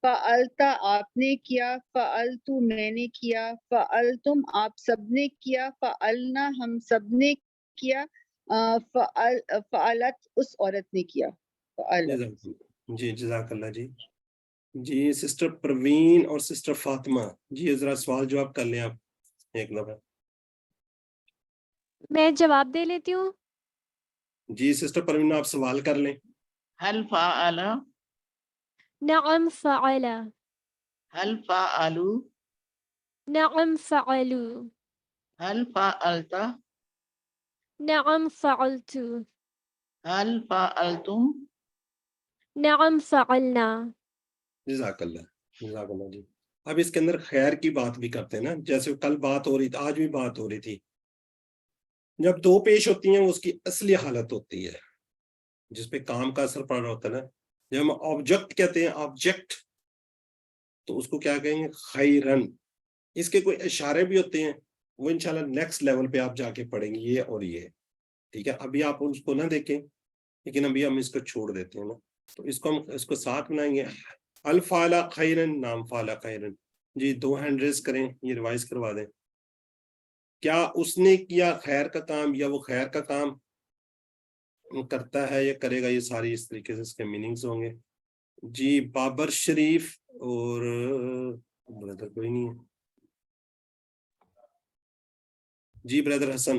فعلتا آپ نے کیا, فعلتو میں نے کیا, فعلتم آپ سب نے کیا, فعلنا ہم سب نے کیا, فعلت اس عورت نے کیا. فعلت. جی جزاک اللہ. جی جی سسٹر پروین اور سسٹر فاطمہ, جی ذرا سوال جواب کر لیں آپ ایک دفعہ. میں جواب دے لیتی ہوں. جی سسٹر پروین آپ سوال کر لیں. هل فعل نعم فعل. هل فعلوا نعم فعلوا. هل فعلت نعم فعلت. هل فعلتم نعم فعلنا. جزاک اللہ. جزاک اللہ. جی اب اس کے اندر خیر کی بات بھی کرتے ہیں نا, جیسے کل بات ہو رہی تھی, آج بھی بات ہو رہی تھی. جب دو پیش ہوتی ہیں اس کی اصلی حالت ہوتی ہے جس پہ کام کا اثر پڑ رہا ہوتا ہے نا. جب ہم آبجیکٹ کہتے ہیں, آبجیکٹ, تو اس کو کیا کہیں گے؟ خیرن. اس کے کوئی اشارے بھی ہوتے ہیں, وہ انشاءاللہ نیکسٹ لیول پہ آپ جا کے پڑھیں گے, یہ اور یہ. ٹھیک ہے, ابھی آپ اس کو نہ دیکھیں, لیکن ابھی ہم اس کو چھوڑ دیتے ہیں نا, تو اس کو ہم اس کو ساتھ بنائیں گے. الفعل خیرن, نام فعل خیرن. جی 2 ہینڈ ریز کریں, یہ ریوائز کروا دیں. کیا اس نے کیا خیر کا کام, یا وہ خیر کا کام کرتا ہے یا کرے گا, یہ ساری اس طریقے سے اس کے میننگز ہوں گے. جی بابر شریف اور بردر کوئی نہیں ہے. جی بردر حسن.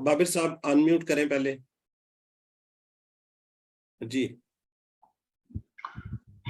بابر صاحب انمیوٹ کریں پہلے. جی.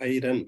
خیرن.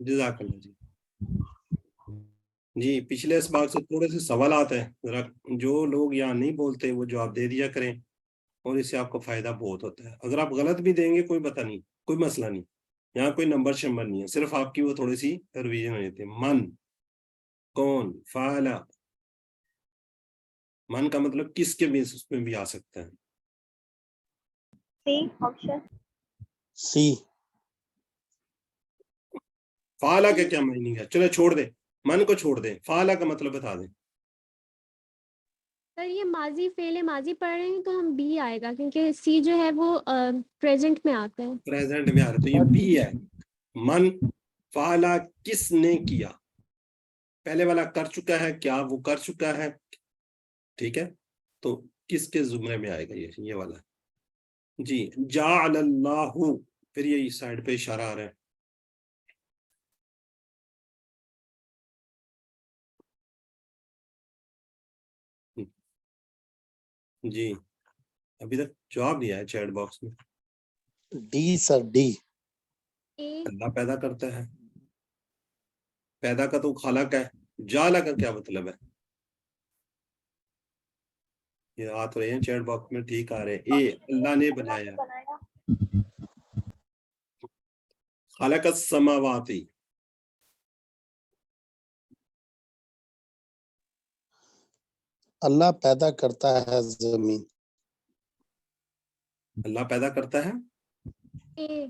جزاک اللہ جی. جی پچھلے اسباق سے تھوڑے سے سوالات ہیں, ذرا جو لوگ یہاں نہیں بولتے وہ جواب دے دیا کریں, اور اس سے آپ کو فائدہ بہت ہوتا ہے. اگر آپ غلط بھی دیں گے کوئی پتہ نہیں, کوئی مسئلہ نہیں, یہاں کوئی نمبر شمبر نہیں ہے, صرف آپ کی وہ تھوڑی سی ریویژن ہو جاتی ہے. من, کون, فعلا, من کا مطلب کس کے بیسس میں بھی آ سکتا ہے. سی فعلا کا کیا معنی ہے؟ چلے چھوڑ دیں, من کو چھوڑ دیں, فعلا کا مطلب بتا دیں. سر یہ ماضی فعل ماضی پڑھ رہے ہیں تو ہم بی آئے گا کیونکہ سی جو ہے وہ پریزنٹ میں آتا ہے. پریزنٹ میں آ رہا ہے تو یہ بی ہے. من فعلا کس نے کیا, پہلے والا کر چکا ہے, کیا وہ کر چکا ہے, ٹھیک ہے, تو کس کے زمرے میں آئے گا یہ والا. جی جعل اللہ, پھر یہ سائڈ پہ اشارہ آ رہا ہے. جی ابھی تک جواب نہیں آیا چیٹ باکس میں. ڈی سر ڈی اے اللہ پیدا کرتا ہے, پیدا کا تو خالق ہے, جعل کا کیا مطلب ہے؟ یہ آ تو رہے ہیں چیٹ باکس میں, ٹھیک آ رہے ہیں. اے اللہ نے بنایا, خالق السماواتی, اللہ پیدا کرتا ہے زمین. اللہ پیدا کرتا ہے. اے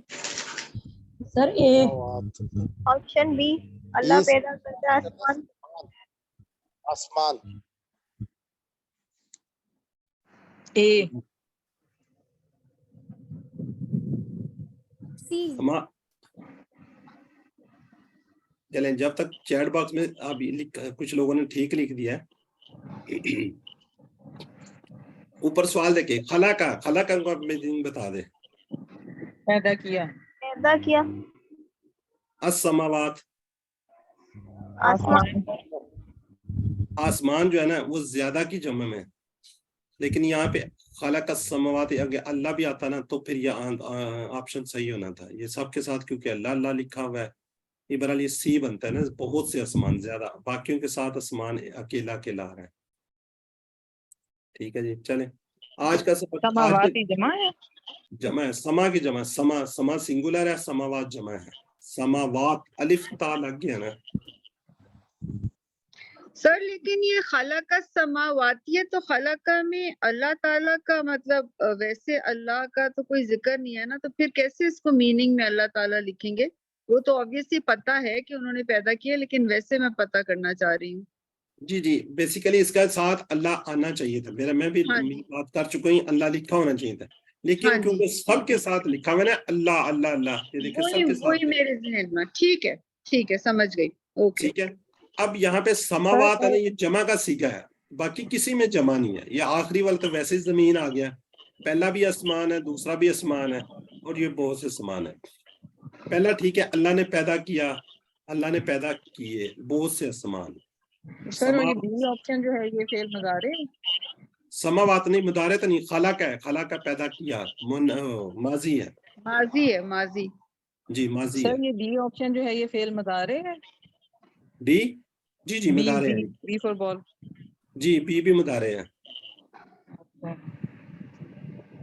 سر اے آپشن بی, یہ اللہ پیدا کرتا ہے آسمان. آسمان. اے سی چلیں جب تک چیٹ باکس میں آپ کچھ لوگوں نے ٹھیک لکھ دیا ہے, اوپر سوال دیکھیں, خلا کا کو آپ میں بتا دیں. پیدا کیا, پیدا کیا السماوات, آسمان. آسمان جو ہے نا وہ زیادہ کی جمع میں, لیکن یہاں پہ خلق السماوات اگر اللہ بھی آتا نا تو پھر یہ آپشن صحیح ہونا تھا. یہ سب کے ساتھ کیونکہ اللہ اللہ لکھا ہوا ہے, یہ بہرحال یہ سی بنتا ہے نا, بہت سے آسمان, زیادہ باقیوں کے ساتھ آسمان اکیلا اکیلا آ رہا ہے. ٹھیک ہے جی, چلیں آج کا سبق, آج سماواتی جمع ہے, جمع ہے, سما کی جمع, سما سنگولر ہے, سماوات جمع ہے. سماوات الف تا لگ گیا نا. سر لیکن یہ خلق السماواتی ہے تو خلق میں اللہ تعالیٰ کا مطلب ویسے اللہ کا تو کوئی ذکر نہیں ہے نا, تو پھر کیسے اس کو میننگ میں اللہ تعالیٰ لکھیں گے؟ وہ تو obviously پتہ ہے کہ انہوں نے پیدا کیا, لیکن ویسے میں پتہ کرنا چاہ رہی ہوں. جی بیسیکلی اس کا ساتھ اللہ آنا چاہیے تھا, میں بھی ہاں جی, بات کر چکا ہوں, اللہ لکھا ہونا چاہیے تھا, ہاں لیکن جی, کیونکہ سب کے ساتھ لکھا ہوا ہے نا اللہ اللہ اللہ, یہ دیکھیں سب کے وہی ساتھ, میرے ذہن میں. ٹھیک ہے سمجھ گئی. اوکے. ٹھیک ہے. اب یہاں پہ سماوات ہے نا, یہ جمع کا سیگا ہے, باقی کسی میں جمع نہیں ہے. یہ آخری والا تو ویسے ہی زمین آ گیا, پہلا بھی آسمان ہے, دوسرا بھی آسمان ہے, اور یہ بہت سے آسمان ہے. پہلا ٹھیک ہے, اللہ نے پیدا کیا, اللہ نے پیدا کیے بہت سے آسمان. سر یہ بی آپشن جو ہے یہ فعل مضارع ہے, سماوات نہیں, مضارع تو نہیں, خلق ہے, خلق کا پیدا کیا, ماضی ہے. ماضی. جی ماضی ہے. سر یہ بی آپشن جو ہے یہ فعل مضارع ہے. ڈی جی بی مضارع ہے. B for ball. جی بی بھی مضارع ہے.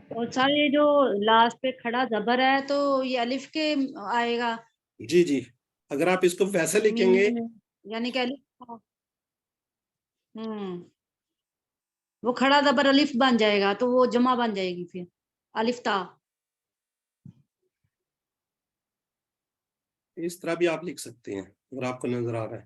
اور سر یہ جو لاسٹ پہ کھڑا زبر ہے تو یہ الف کے آئے گا, جی اگر آپ اس کو ویسے لکھیں گے, یعنی کہ الف وہ کھڑا زبر الف بن جائے گا تو وہ جمع بن جائے گی, پھر الف تا. اس طرح بھی آپ لکھ سکتے ہیں اگر آپ کو نظر آ رہا ہے.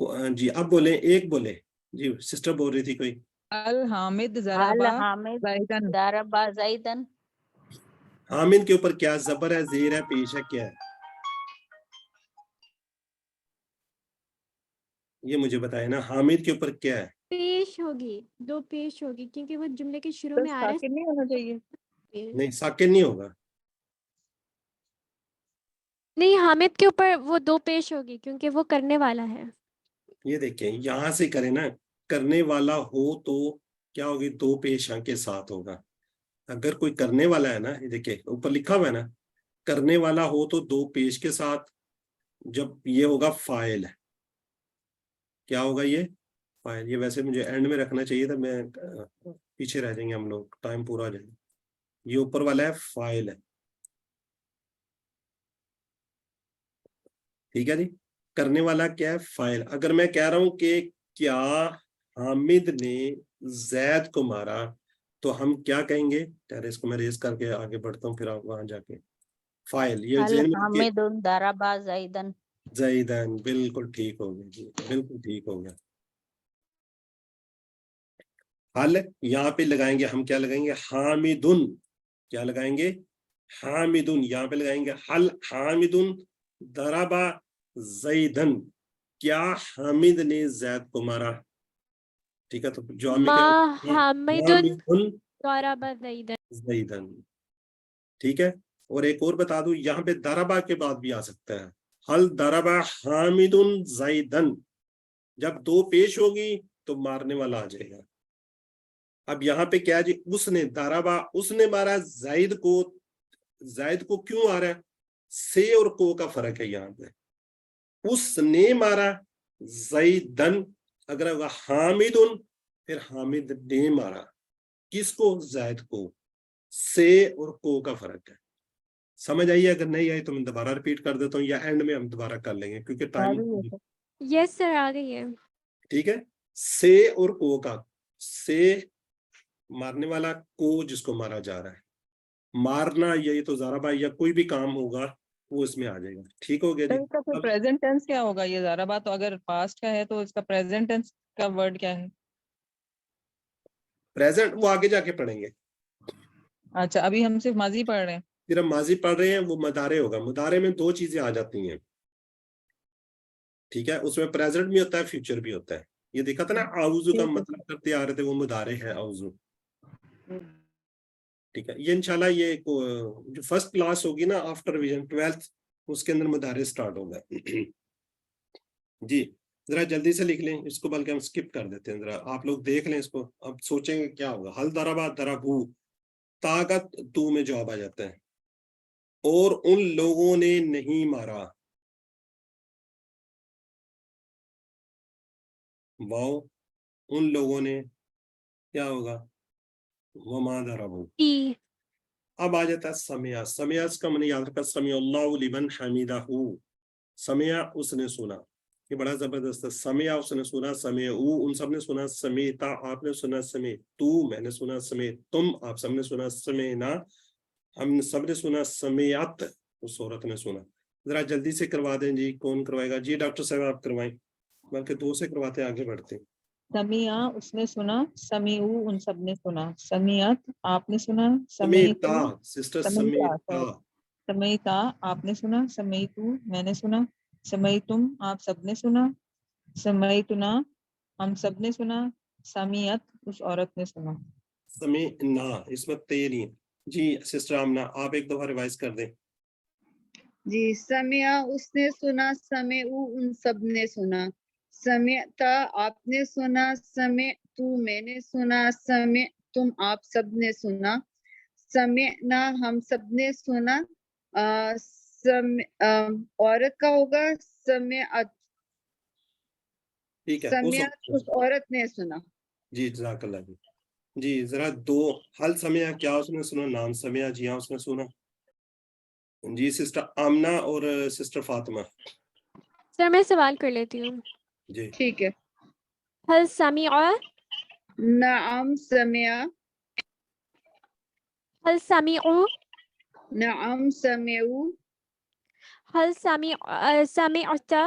جی اب بولیں، ایک بولے جی، سسٹر بول رہی تھی کوئی. الحامد ضربا الحامد زیدن. ضربا زیدن. حامد کے اوپر کیا زبر ہے، زیر ہے، پیش ہے، کیا ہے؟ یہ مجھے بتائے نا، حامد کے اوپر کیا ہے؟ پیش ہوگی، دو پیش ہوگی کیونکہ وہ جملے کے شروع تو میں آ رہا ساکن نہیں ہونا چاہیے. ہے. نہیں ساکن نہیں ہوگا. نہیں، حامد کے اوپر وہ دو پیش ہوگی کیونکہ وہ کرنے والا ہے. یہ دیکھیں یہاں سے کریں نا، کرنے والا ہو تو کیا ہوگی، دو پیشاں کے ساتھ ہوگا. اگر کوئی کرنے والا ہے نا، یہ دیکھیں اوپر لکھا ہوا ہے نا، کرنے والا ہو تو دو پیش کے ساتھ. جب یہ ہوگا فاعل، کیا ہوگا یہ فاعل. یہ ویسے مجھے اینڈ میں رکھنا چاہیے تھا، میں پیچھے رہ جائیں گے ہم لوگ، ٹائم پورا ہو جائے گا. یہ اوپر والا ہے فاعل ہے، ٹھیک ہے جی. کرنے والا کیا ہے، فاعل. اگر میں کہہ رہا ہوں کہ کیا حامد نے زید کو مارا تو ہم کیا کہیں گے. اس کو میں ریز کر کے آگے بڑھتا ہوں، پھر آپ وہاں جا کے فاعل. یہ ذہن میں رکھیے. الحامد ضربا زیدن. زیدن، بالکل ٹھیک ہو گیا جی، بالکل ٹھیک ہو گیا. حل یہاں پہ لگائیں گے ہم، کیا لگائیں گے، حامدن. کیا لگائیں گے، حامدن. یہاں پہ لگائیں گے حل حامدن ضربا زیدن. کیا حامد نے زید کو مارا. ٹھیک ہے، تو جواب میں کیا ما ہوگا، حامد حامدن ضرب زیدن. زیدن. ٹھیک ہے. اور ایک اور بتا دوں، یہاں پہ ضربا کے بعد بھی آ سکتا ہے، حل ضربا حامدن زیدن. جب دو پیش ہوگی تو مارنے والا آ جائے گا. اب یہاں پہ کیا جی، اس نے ضربا، اس نے مارا زید کو. زید کو کیوں آ رہا ہے، سے اور کو کا فرق ہے یہاں پہ. اس نے مارا زیدن، اگر ہوگا حامدن، پھر حامد نے مارا کس کو، زید کو. سے اور کو کا فرق ہے. سمجھ آئیے، اگر نہیں آئی تو میں دوبارہ ریپیٹ کر دیتا ہوں، یا اینڈ میں ہم دوبارہ کر لیں گے کیونکہ ٹائم. یس سر، آ گئی ہے. ٹھیک ہے. سے اور کو کا، سے مارنے والا، کو جس کو مارا جا رہا ہے. مارنا یہی تو ضربہ یا کوئی بھی کام ہوگا وہ اس میں آ جائے گا. ٹھیک ہو گیا جی. اس کا پھر پریزنٹ ٹینس کیا ہوگا، یہ ضربا تو اگر پاسٹ کا ہے تو اس کا پریزنٹ ٹینس کا ورڈ کیا ہے. پریزنٹ وہ آگے جا کے پڑھیں گے. اچھا ابھی ہم صرف ماضی پڑھ رہے ہیں. پھر ہم ماضی پڑھ رہے ہیں، وہ مدارے ہوگا. مدارے میں دو چیزیں آ جاتی ہیں، ٹھیک ہے. اس میں پریزنٹ بھی ہوتا ہے، فیوچر بھی ہوتا ہے. یہ دیکھا تھا نا، آؤزو کا مطلب کرتے آ رہے تھے، وہ مدارے ہے آؤزو. ٹھیک ہے. یہ انشاءاللہ یہ جو فرسٹ کلاس ہوگی نا آفٹر ریویژن 12th، اس کے اندر مدارے سٹارٹ ہوگا. جی ذرا جلدی سے لکھ لیں اس کو، بلکہ ہم سکپ کر دیتے ہیں. ذرا آپ لوگ دیکھ لیں اس کو، اب سوچیں گے کیا ہوگا. حل ضربا ضربو، طاقت تو میں جواب آ جاتا ہے. اور ان لوگوں نے نہیں مارا، واو، ان لوگوں نے کیا ہوگا، وما ضربو. ٹی. اب آ جاتا ہے سمعہ. سمعہ اس کا میں نے یاد رکھا، سمع اللہ لمن حمیدہ. سمعہ اس نے سنا، یہ بڑا زبردست ہے. سمعہ اس نے سنا، سمعوا ان سب نے سنا، سمعتا آپ نے سنا، سمعتو میں نے سنا، سمعتم آپ سب نے سنا، سمعنا ہم سب نے سنا، سمعت اس عورت نے سنا. ذرا جلدی سے کروا دیں جی، کون کروائے گا جی، ڈاکٹر صاحب آپ کروائیں، بلکہ دو سے کرواتے ہیں، آگے بڑھتے ہیں. سمیع اس نے سنا، سمیعو ان سب نے سنا، سمیعت آپ نے سنا، سمیتا سمیعتم سسٹر، سمیعتا سمیتا. سمیعتا آپ نے سنا، سمیعتو میں نے سنا، سمیعتم آپ سب نے سنا، سمیعتنا ہم سب نے سنا، سمیعت اس عورت نے سنا. سمیعنا اس میں تیری. جی سسٹر آمنہ آپ ایک دفعہ ریوائز کر دیں. جی سمعہ اس نے سنا، سمعو ان سب نے سنا، سمعتا آپ نے سنا، سمعتو میں نے سنا، سمعتم آپ سب نے سنا، سمعنا ہم سب نے سنا. عورت کا ہوگا سمعت، ٹھیک ہے. سمعت اس عورت نے سنا. جی جزاک اللہ جی. جی ذرا دو، حل سمعہ کیا اس نے سنا، نام سمعہ جی ہاں اس نے سنا. جی سسٹر آمنہ اور سسٹر فاطمہ. سر میں سوال کر لیتی ہوں. جی ٹھیک ہے. حل سمیع، نعم سمعہ، حل سمیعو، نعم سمعو، حل سمیعتا،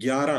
11